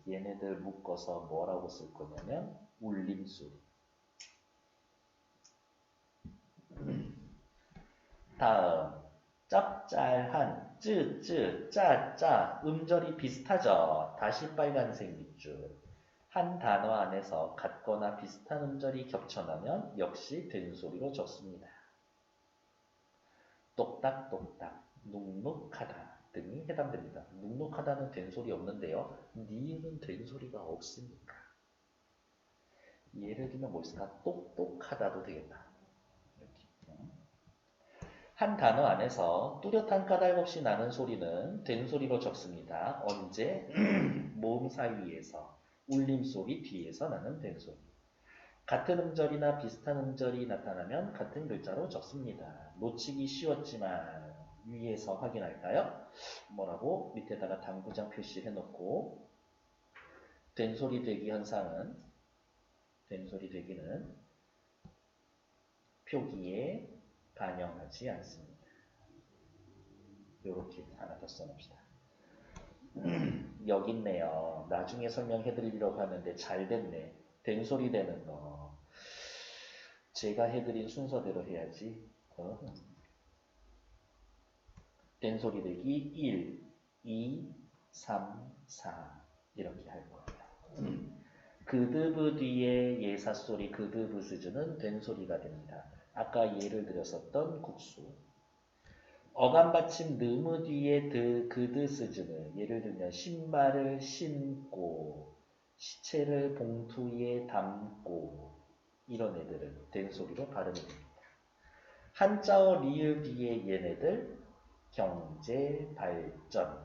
얘네들 묶어서 뭐라고 쓸 거냐면 울림소리. 다음 짭짤한, 쯔쯔, 짜짜 음절이 비슷하죠. 다시 빨간색 밑줄. 한 단어 안에서 같거나 비슷한 음절이 겹쳐나면 역시 된소리로 적습니다. 똑딱똑딱, 눅눅하다 등이 해당됩니다. 눅눅하다는 된소리 없는데요. 니은 된소리가 없으니까. 예를 들면 뭐 있을까? 똑똑하다도 되겠다. 한 단어 안에서 뚜렷한 까닭 없이 나는 소리는 된소리로 적습니다. 언제? 모음 사이에서, 울림소리 뒤에서 나는 된소리. 같은 음절이나 비슷한 음절이 나타나면 같은 글자로 적습니다. 놓치기 쉬웠지만 위에서 확인할까요? 뭐라고? 밑에다가 당구장 표시해놓고 된소리 되기 현상은 된소리 되기는 표기에 반영하지 않습니다. 이렇게 하나 더 써놓읍시다. 여기 있네요. 나중에 설명해 드리려고 하는데 잘 됐네. 된소리 되는 거. 제가 해드린 순서대로 해야지. 된소리 되기 1, 2, 3, 4 이렇게 할 거예요. 그드브 뒤에 예사소리 그드브 스즈는 된소리가 됩니다. 아까 예를 들었었던 국수. 어감받침 느무 뒤에 그드 스즈는 예를 들면 신발을 신고 시체를 봉투에 담고 이런 애들은 된소리로 발음이 됩니다. 한자어 리을 뒤에 얘네들 경제 발전,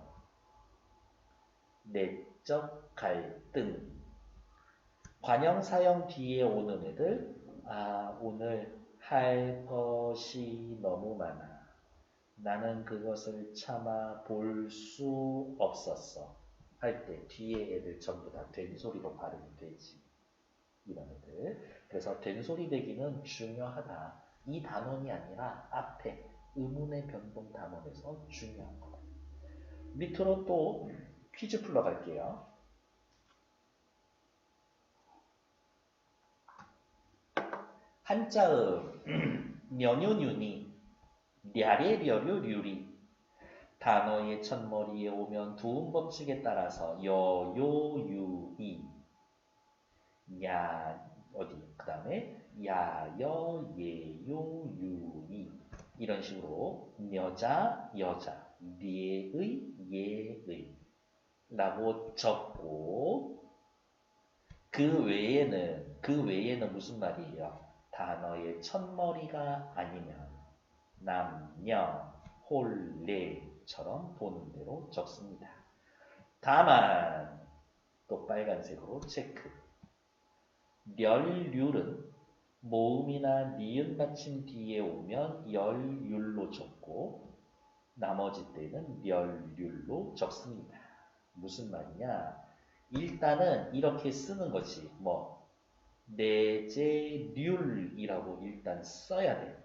내적 갈등, 관형 사형 뒤에 오는 애들 오늘 할 것이 너무 많아. 나는 그것을 참아 볼 수 없었어. 할 때 뒤에 애들 전부 다 된소리로 발음이 되지. 이런 애들. 그래서 된소리 되기는 중요하다. 이 단원이 아니라 앞에 의문의 변동 단원에서 중요한 거다. 밑으로 또 퀴즈 풀러 갈게요. 한자음 년요윤이 랴레려류류리 단어의 첫머리에 오면 두음 법칙에 따라서 여요유이 야 어디 그 다음에 야여예요유이 이런 식으로 여자 례의 예의 라고 적고 그 외에는 무슨 말이에요? 단어의 첫머리가 아니면 남녀 홀레처럼 보는 대로 적습니다. 다만 또 빨간색으로 체크. 렬률은 모음이나 니은 받침 뒤에 오면 열율로 적고 나머지 때는 렬률로 적습니다. 무슨 말이냐? 일단은 이렇게 쓰는 거지. 뭐 내재률이라고 일단 써야 돼.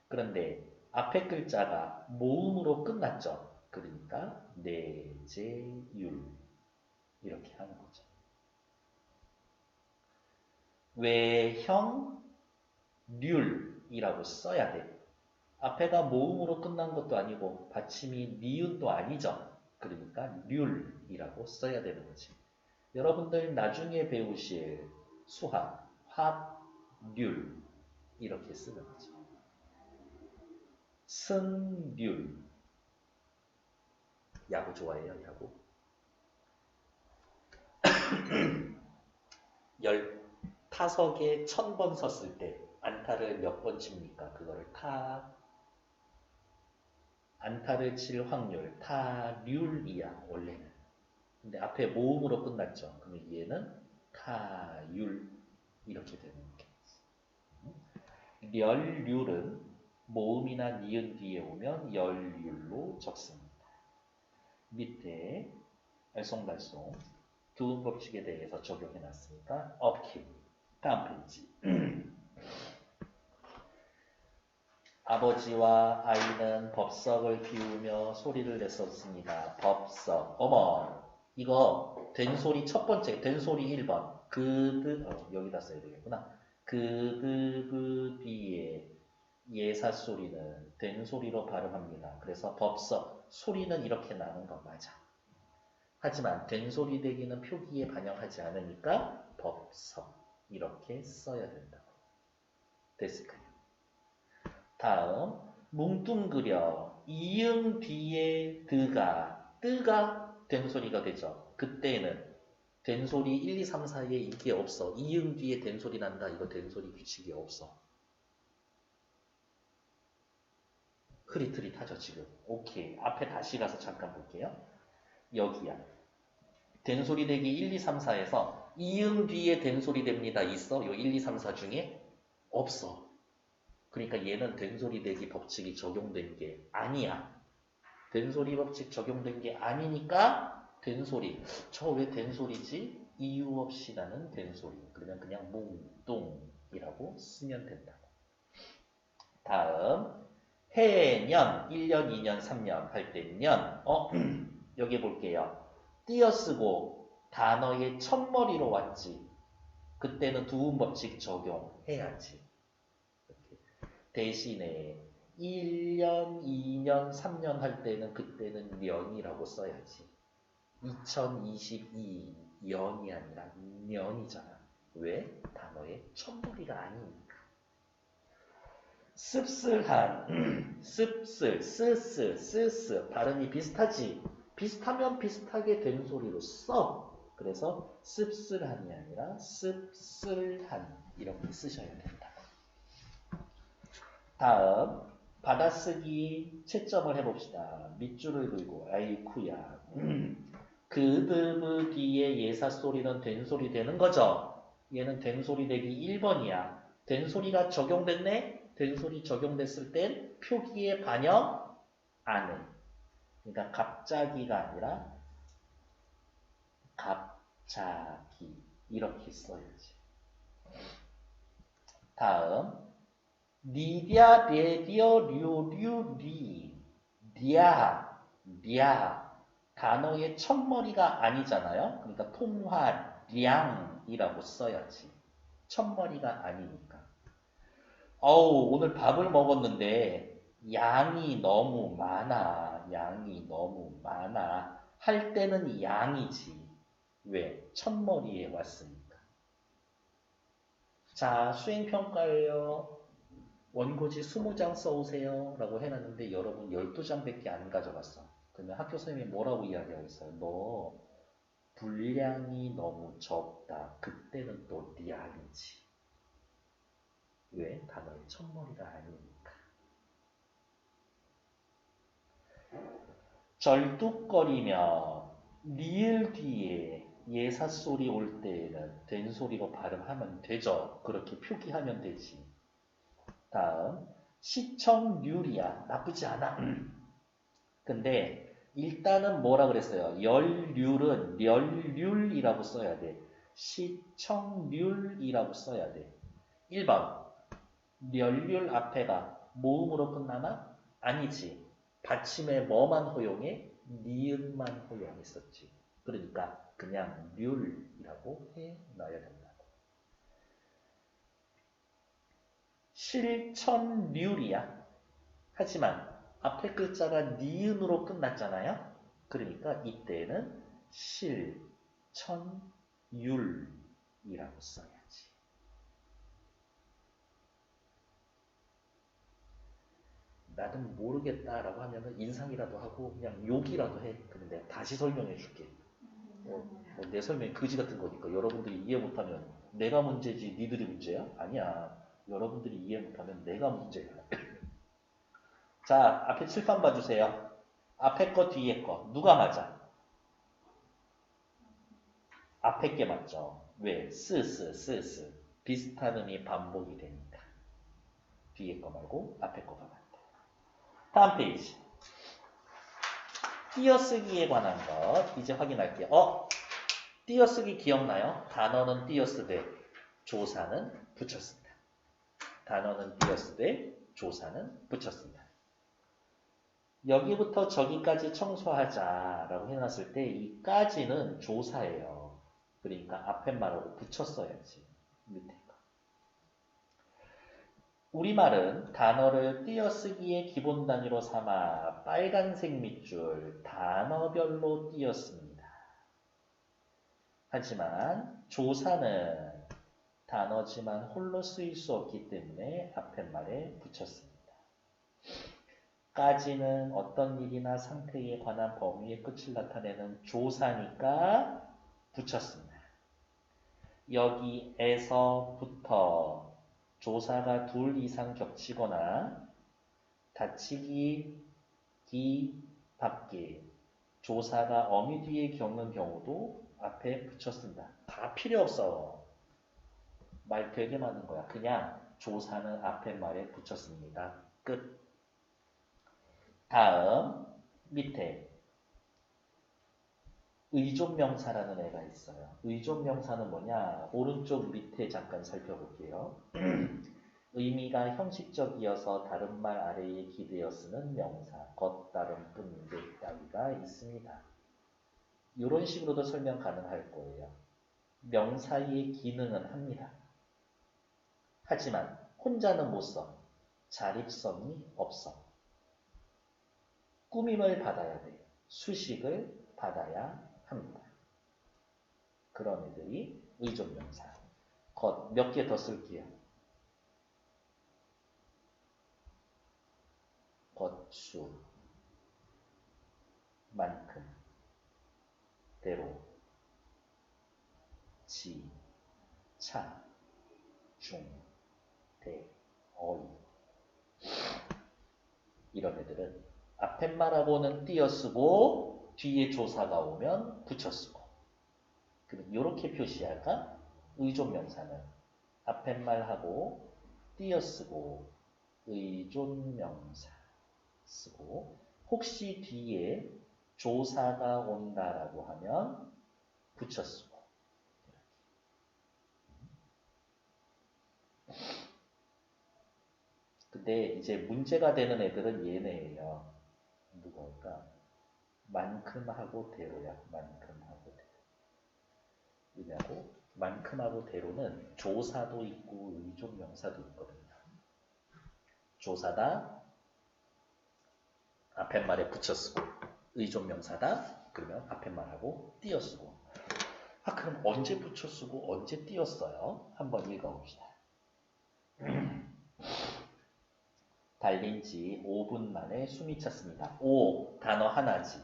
그런데 앞에 글자가 모음으로 끝났죠. 그러니까 내재율 이렇게 하는 거죠. 외형률이라고 써야 돼. 앞에가 모음으로 끝난 것도 아니고 받침이 니은도 아니죠. 그러니까 률이라고 써야 되는 거지. 여러분들 나중에 배우실 수학, 합률 이렇게 쓰는 거죠. 승률. 야구 좋아해요, 야구? 15개 1000번 섰을 때 안타를 몇 번 칩니까? 그거를 안타를 칠 확률, 타률이야, 원래는. 근데 앞에 모음으로 끝났죠. 그러면 얘는 타율, 이렇게 되는 게. 렬률은 모음이나 니은 뒤에 오면 열율로 적습니다. 밑에 알쏭달쏭 두음 법칙에 대해서 적용해 놨으니까 업키. 다음 페이지. 아버지와 아이는 법석을 비우며 소리를 냈었습니다. 법석. 어머, 이거 된소리 첫 번째, 된소리 1번. 여기다 써야 되겠구나. 그 뒤에 예사 소리는 된소리로 발음합니다. 그래서 법석, 소리는 이렇게 나는 거 맞아. 하지만 된소리 대기는 표기에 반영하지 않으니까 법석 이렇게 써야 된다고. 됐을까요? 다음 뭉뚱그려 이응 뒤에 뜨가 된소리가 되죠. 그때는 된소리 1, 2, 3, 4에 이게 없어. 이응 뒤에 된소리 난다. 이거 된소리 규칙이 없어. 흐릿흐릿하죠 지금. 오케이. 앞에 다시 가서 잠깐 볼게요. 여기야. 된소리 대기 1, 2, 3, 4에서 이응 뒤에 된소리 됩니다. 있어? 요 1, 2, 3, 4 중에? 없어. 그러니까 얘는 된소리 대기 법칙이 적용된 게 아니야. 된소리 법칙 적용된 게 아니니까 된소리. 저 왜 된소리지? 이유 없이 나는 된소리. 그러면 그냥 뭉뚱이라고 쓰면 된다고. 다음 해년 1년, 2년, 3년 할 때 년. 여기 볼게요. 띄어쓰고 단어의 첫머리로 왔지. 그때는 두음 법칙 적용해야지. 대신에 1년, 2년, 3년 할 때는 그때는 년이라고 써야지. 2022년이 아니라 년이잖아. 왜? 단어의 첫머리가 아니니까. 씁쓸한, 씁쓸, 쓰스 발음이 비슷하지. 비슷하면 비슷하게 된 소리로 써. 그래서 씁쓸한이 아니라 씁쓸한 이렇게 쓰셔야 된다. 다음 받아쓰기 채점을 해봅시다. 밑줄을 그리고 아이쿠야. 그드브 뒤에 예사 소리는 된소리 되는 거죠. 얘는 된소리 되기 1번이야. 된소리가 적용됐네? 된소리 적용됐을 땐 표기에 반영 안 해. 그러니까 갑자기가 아니라 갑자기 이렇게 써야지. 다음 니디아 레디어 류리 리아 단어의 첫머리가 아니잖아요. 그러니까 통화량이라고 써야지. 첫머리가 아니니까. 오늘 밥을 먹었는데 양이 너무 많아. 할 때는 양이지. 왜? 첫머리에 왔으니까. 자, 수행평가예요. 원고지 20장 써오세요 라고 해놨는데 여러분 12장밖에 안 가져갔어. 그러면 학교 선생님이 뭐라고 이야기하고 있어요? 너 분량이 너무 적다. 그때는 또 양이지. 왜? 단어의 첫머리가 아니니까. 절뚝거리며 리을 뒤에 예사 소리 올 때에는 된 소리로 발음하면 되죠. 그렇게 표기하면 되지. 다음 시청률이야. 나쁘지 않아. 근데 일단은 뭐라 그랬어요? 열률은 렬률이라고 써야 돼. 시청률이라고 써야 돼. 1번 렬률 앞에가 모음으로 끝나나? 아니지. 받침에 뭐만 허용해? 니은만 허용했었지. 그러니까 그냥 률이라고 해놔야 된다. 실천률이야. 하지만 앞에 글자가 니은으로 끝났잖아요. 그러니까 이때는 실천율이라고 써야지. 나도 모르겠다라고 하면은 인상이라도 하고 그냥 욕이라도 해. 근데 내가 다시 설명해 줄게. 내 설명이 거지 같은 거니까 여러분들이 이해 못하면 내가 문제지 니들이 문제야? 아니야. 여러분들이 이해 못하면 내가 문제야. 자, 앞에 칠판 봐주세요. 앞에 거 뒤에 거 누가 맞아? 앞에 게 맞죠. 왜? 쓰 비슷한 음이 반복이 되니까. 뒤에 거 말고 앞에 거가 맞다. 다음 페이지. 띄어쓰기에 관한 것 이제 확인할게요. 띄어쓰기 기억나요? 단어는 띄어쓰되 조사는 붙였습니다. 단어는 띄어쓰되 조사는 붙였습니다. 여기부터 저기까지 청소하자라고 해놨을 때 이 까지는 조사예요. 그러니까 앞에 말하고 붙였어야지. 밑에 거. 우리말은 단어를 띄어쓰기의 기본 단위로 삼아 빨간색 밑줄 단어별로 띄었습니다. 하지만 조사는 단어지만 홀로 쓰일 수 없기 때문에 앞에 말에 붙였습니다. 까지는 어떤 일이나 상태에 관한 범위의 끝을 나타내는 조사니까 붙였습니다. 여기에서부터 조사가 둘 이상 겹치거나 닫히기 밖에 조사가 어미 뒤에 겪는 경우도 앞에 붙였습니다. 다 필요 없어. 말 되게 많은 거야. 그냥 조사는 앞에 말에 붙였습니다. 끝. 다음 밑에 의존명사라는 애가 있어요. 의존명사는 뭐냐? 오른쪽 밑에 잠깐 살펴볼게요. 의미가 형식적이어서 다른 말 아래에 기대어 쓰는 명사, 겉다름 뿐인데 따위가 있습니다. 이런 식으로도 설명 가능할 거예요. 명사의 기능은 합니다. 하지만 혼자는 못 써. 자립성이 없어. 꾸밈을 받아야 돼. 수식을 받아야 합니다. 그런 애들이 의존명사. 겉 몇 개 더 쓸게요. 겉수, 만큼, 대로, 지, 차, 중, 대, 어이. 이런 애들은 앞에 말하고는 띄어쓰고 뒤에 조사가 오면 붙여쓰고. 그럼 이렇게 표시할까? 의존명사는 앞에 말하고 띄어쓰고 의존명사 쓰고 혹시 뒤에 조사가 온다라고 하면 붙여쓰고. 근데 이제 문제가 되는 애들은 얘네예요. 누굴까? 만큼하고 대로야. 만큼하고 대로. 왜냐고? 만큼하고 대로는 조사도 있고 의존명사도 있거든요. 조사다. 앞에 말에 붙여쓰고. 의존명사다. 그러면 앞에 말하고 띄어쓰고. 그럼 언제 붙여쓰고 언제 띄었어요? 한번 읽어봅시다. 달린 지 5분 만에 숨이 찼습니다. 오, 단어 하나지.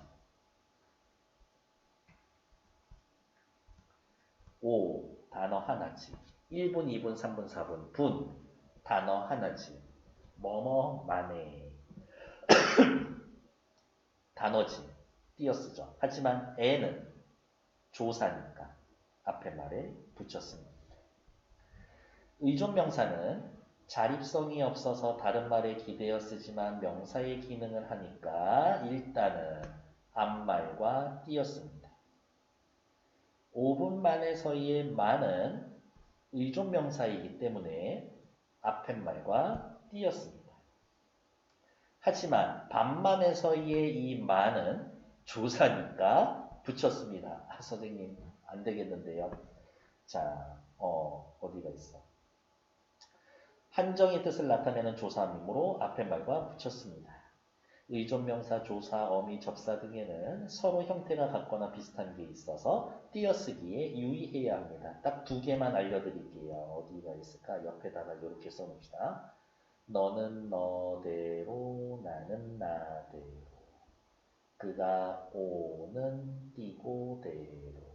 오, 단어 하나지. 1분, 2분, 3분, 4분. 분, 단어 하나지. 뭐뭐 만에. 단어지. 띄어쓰죠. 하지만 애는 조사니까 앞에 말에 붙였습니다. 의존명사는 자립성이 없어서 다른 말에 기대어 쓰지만 명사의 기능을 하니까 일단은 앞말과 띄었습니다. 5분 만에서의 만은 의존명사이기 때문에 앞에 말과 띄었습니다. 하지만 반만에서의 이 만은 조사니까 붙였습니다. 아, 선생님 안 되겠는데요. 자, 어디가 있어? 한정의 뜻을 나타내는 조사함이므로 앞에 말과 붙였습니다. 의존명사, 조사, 어미, 접사 등에는 서로 형태가 같거나 비슷한 게 있어서 띄어쓰기에 유의해야 합니다. 딱 두 개만 알려드릴게요. 어디가 있을까? 옆에다가 이렇게 써놓읍시다. 너는 너대로, 나는 나대로. 그가 오는 띄고대로.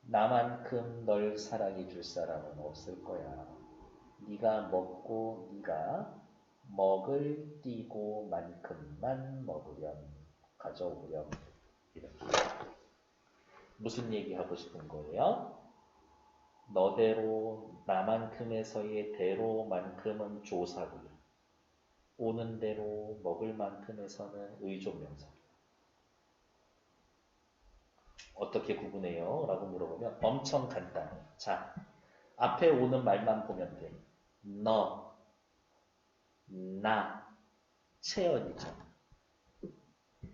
나만큼 널 사랑해 줄 사람은 없을 거야. 네가 먹고 네가 먹을 띄고 만큼만 먹으렴. 가져오렴. 이렇게. 무슨 얘기 하고 싶은 거예요? 너대로 나만큼에서의 대로만큼은 조사고요. 오는 대로 먹을 만큼에서는 의존명사. 어떻게 구분해요? 라고 물어보면 엄청 간단해. 자, 앞에 오는 말만 보면 돼. 너, 나, 채연이죠.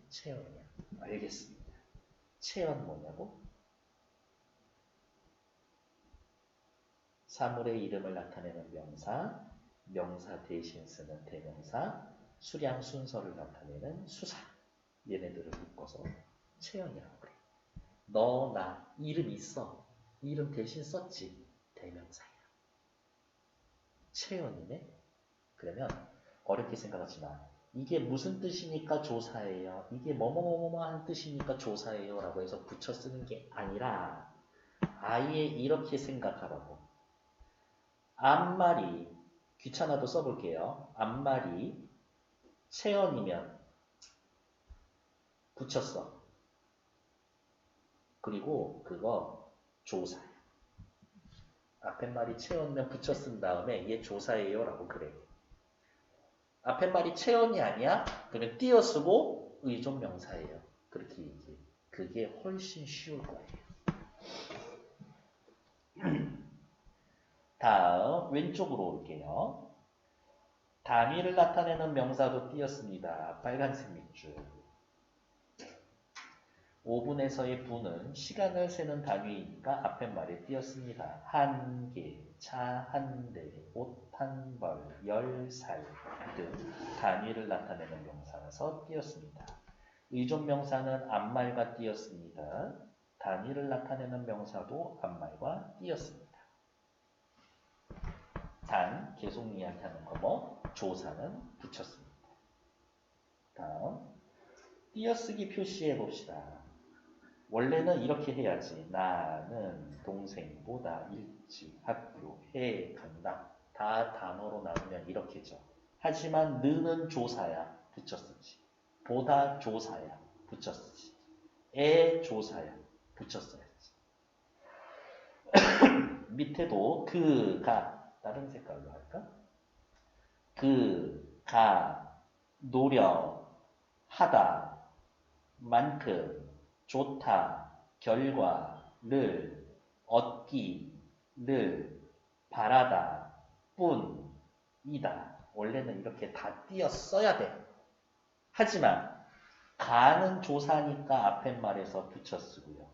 채연이야. 알겠습니다. 채연 뭐냐고? 사물의 이름을 나타내는 명사, 명사 대신 쓰는 대명사, 수량 순서를 나타내는 수사. 얘네들을 묶어서 채연이라고 그래. 너, 나, 이름 있어. 이름 대신 썼지. 대명사야. 채연이네? 그러면 어렵게 생각하지 마. 이게 무슨 뜻이니까 조사예요. 이게 뭐뭐뭐뭐 하는 뜻이니까 조사예요. 라고 해서 붙여 쓰는 게 아니라 아예 이렇게 생각하라고. 앞말이 귀찮아도 써볼게요. 앞말이 채연이면 붙였어. 그리고 그거 조사야. 앞에 말이 채연이면 붙여 쓴 다음에 얘 조사예요 라고 그래. 앞에 말이 채연이 아니야? 그러면 띄어쓰고 의존명사예요. 그렇게 얘기해. 그게 훨씬 쉬울 거예요. 다음 왼쪽으로 올게요. 단위를 나타내는 명사도 띄었습니다. 빨간색 밑줄. 5분에서의 분은 시간을 세는 단위이니까 앞에 말에 띄었습니다. 한 개, 차 한 대, 옷 한 벌, 10살 등 단위를 나타내는 명사라서 띄었습니다. 의존명사는 앞말과 띄었습니다. 단위를 나타내는 명사도 앞말과 띄었습니다. 단 계속 이야기하는 거 뭐 조사는 붙였습니다. 다음 띄어쓰기 표시해 봅시다. 원래는 이렇게 해야지. 나는 동생보다 일찍 학교에 간다. 다 단어로 나오면 이렇게죠. 하지만 느는 조사야. 붙였었지. 보다 조사야. 붙였었지. 애 조사야. 붙였어야지. 밑에도 그가 다른 색깔로 할까? 그가 노력하다 만큼 좋다, 결과를 얻기를 바라다, 뿐이다. 원래는 이렇게 다 띄었어야 돼. 하지만 가는 조사니까 앞에 말에서 붙여 쓰고요.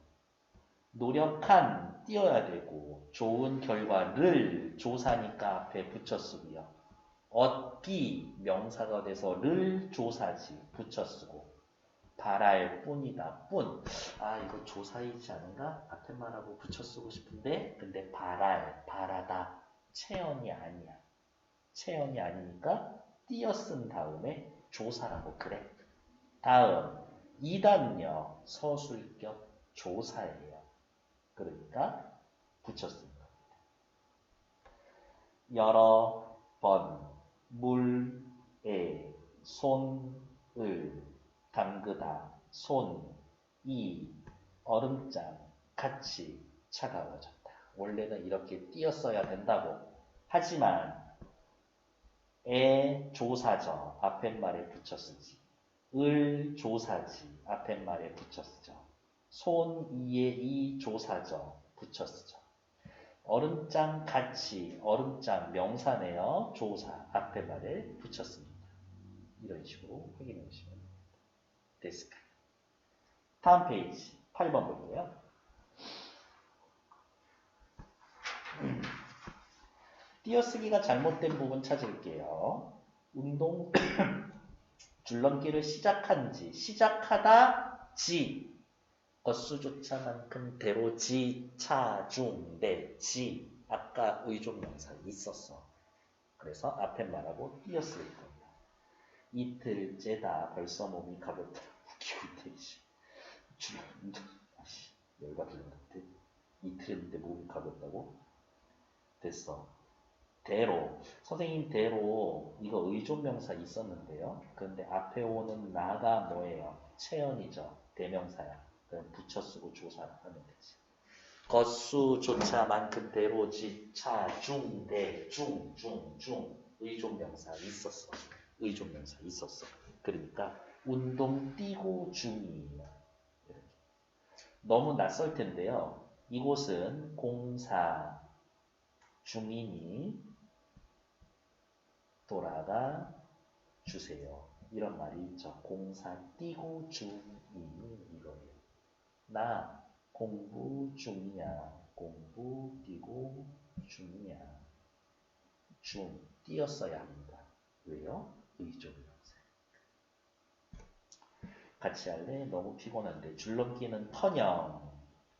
노력한 띄어야 되고 좋은 결과를 조사니까 앞에 붙여 쓰고요. 얻기 명사가 돼서 를 조사지 붙여 쓰고 바랄 뿐이다. 뿐. 아 이거 조사이지 않은가? 앞에 말하고 붙여 쓰고 싶은데 근데 바라다. 체언이 아니야. 체언이 아니니까 띄어 쓴 다음에 조사라고 그래. 다음 2단요. 서술격 조사예요. 그러니까 붙여 쓴 겁니다. 여러 번 물에 손을 담그다. 손이 얼음장 같이 차가워졌다. 원래는 이렇게 띄었어야 된다고. 하지만 에 조사죠. 앞팻말에 붙였으지. 을 조사지. 앞팻말에 붙였으죠. 손 이에 이 조사죠. 붙였으죠. 얼음장 같이 얼음장 명사네요. 조사 앞팻말에 붙였습니다. 이런 식으로 확인해 보시면 됩니다. 데스크. 다음 페이지 8번 볼게요. 띄어쓰기가 잘못된 부분 찾을게요. 운동 줄넘기를 시작한 지, 시작하다 지, 것수조차만큼 대로 지, 차, 중, 대, 지. 아까 의존명사 있었어. 그래서 앞팻말하고 띄었을 겁니다. 이틀째다 벌써 몸이 가볍다. 웃기고 있지. 열받을 것 같아. 이틀인데 몸이 가볍다고? 됐어. 대로. 선생님 대로 이거 의존명사 있었는데요. 그런데 앞에 오는 나가 뭐예요? 체언이죠. 대명사야. 그럼 붙여 쓰고 조사하면 되지. 것수조차만큼 대로지 차, 중, 대, 중. 의존명사 있었어. 의존명사 있었어. 그러니까 운동 뛰고 중이에요. 이렇게. 너무 낯설 텐데요. 이곳은 공사 중이니 돌아가 주세요. 이런 말이 있죠. 공사 뛰고 중이니 이거예요. 나 공부 중이야. 공부 뛰고 중이야. 중 띄었어야 합니다. 왜요? 의존명사. 같이 할래? 너무 피곤한데. 줄넘기는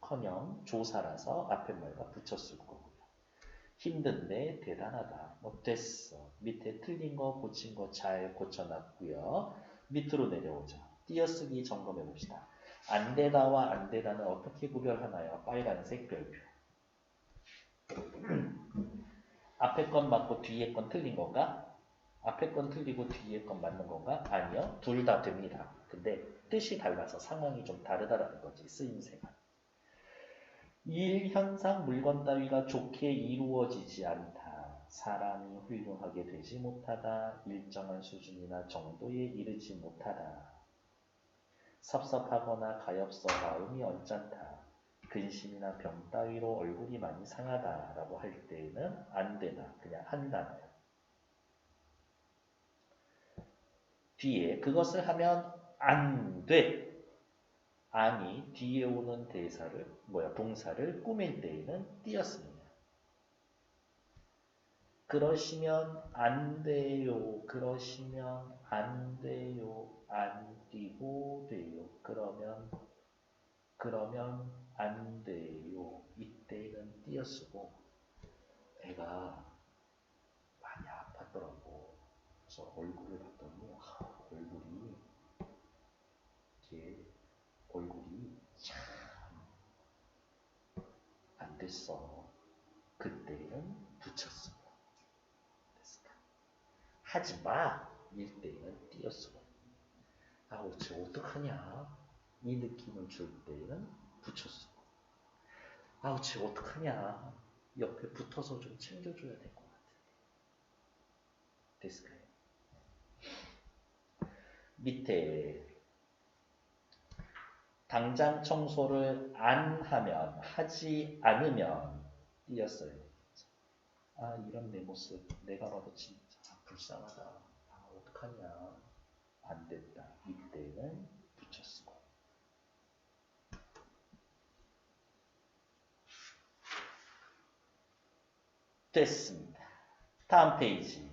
커녕 조사라서 앞팻말과 붙여 쓸 거고요. 힘든데 대단하다. 됐어. 밑에 틀린 거 고친 거 잘 고쳐놨고요. 밑으로 내려오죠. 띄어쓰기 점검해 봅시다. 안 되다와 안 되다는 어떻게 구별하나요? 빨간색 별표. 앞에 건 맞고 뒤에 건 틀린 건가? 앞에 건 틀리고 뒤에 건 맞는 건가? 아니요. 둘 다 됩니다. 근데 뜻이 달라서 상황이 좀 다르다라는 거지. 쓰임새가. 일, 현상, 물건 따위가 좋게 이루어지지 않다. 사람이 훌륭하게 되지 못하다. 일정한 수준이나 정도에 이르지 못하다. 섭섭하거나 가엾어 마음이 언짢다. 근심이나 병 따위로 얼굴이 많이 상하다 라고 할 때는 안 되다. 그냥 한다나요. 뒤에 그것을 하면 안 돼. 아니 뒤에 오는 대사를 동사를 꾸밀 때에는 띄었습니다. 그러시면 안 돼요. 그러시면 안 돼요. 안 뛰고 돼요. 그러면 안 돼요. 이때는 띄어쓰고 애가 많이 아팠더라고. 그래서 얼굴을 봤더니 얼굴이 참 안 됐어. 그때는 붙였어. 하지 마. 이때는 띄었어. 쟤 어떡하냐. 이 느낌을 줄 때는 붙였어. 쟤 어떡하냐. 옆에 붙어서 좀 챙겨줘야 될 것 같아. 됐을까요? 밑에 당장 청소를 안 하면, 하지 않으면 띄었어요. 이런 내 모습 내가 봐도 진짜 불쌍하다. 어떡하냐. 안 됐다. 이때는 붙였어. 됐습니다. 다음 페이지.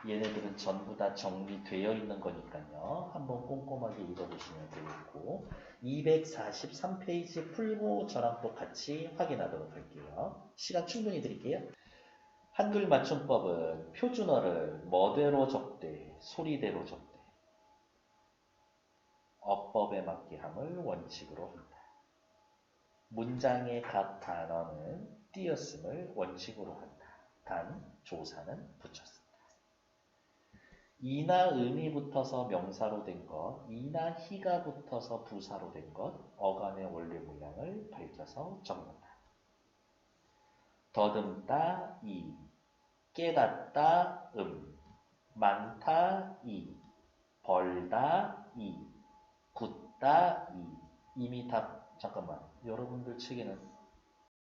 얘네들은 전부 다 정리되어 있는 거니까요. 한번 꼼꼼하게 읽어보시면 되겠고 243페이지 풀고 저랑 또 같이 확인하도록 할게요. 시간 충분히 드릴게요. 한글 맞춤법은 표준어를 뭐대로 적되 소리대로 적되 어법에 맞게 함을 원칙으로 한다. 문장의 각 단어는 띄었음을 원칙으로 한다. 단 조사는 붙였습니다. 이나 음이 붙어서 명사로 된 것, 이나 희가 붙어서 부사로 된 것, 어간의 원래 모양을 밝혀서 적는다. 더듬다 이, 깨닫다 많다 이, 벌다 이, 굳다 이. 이미 다 잠깐만 여러분들 책에는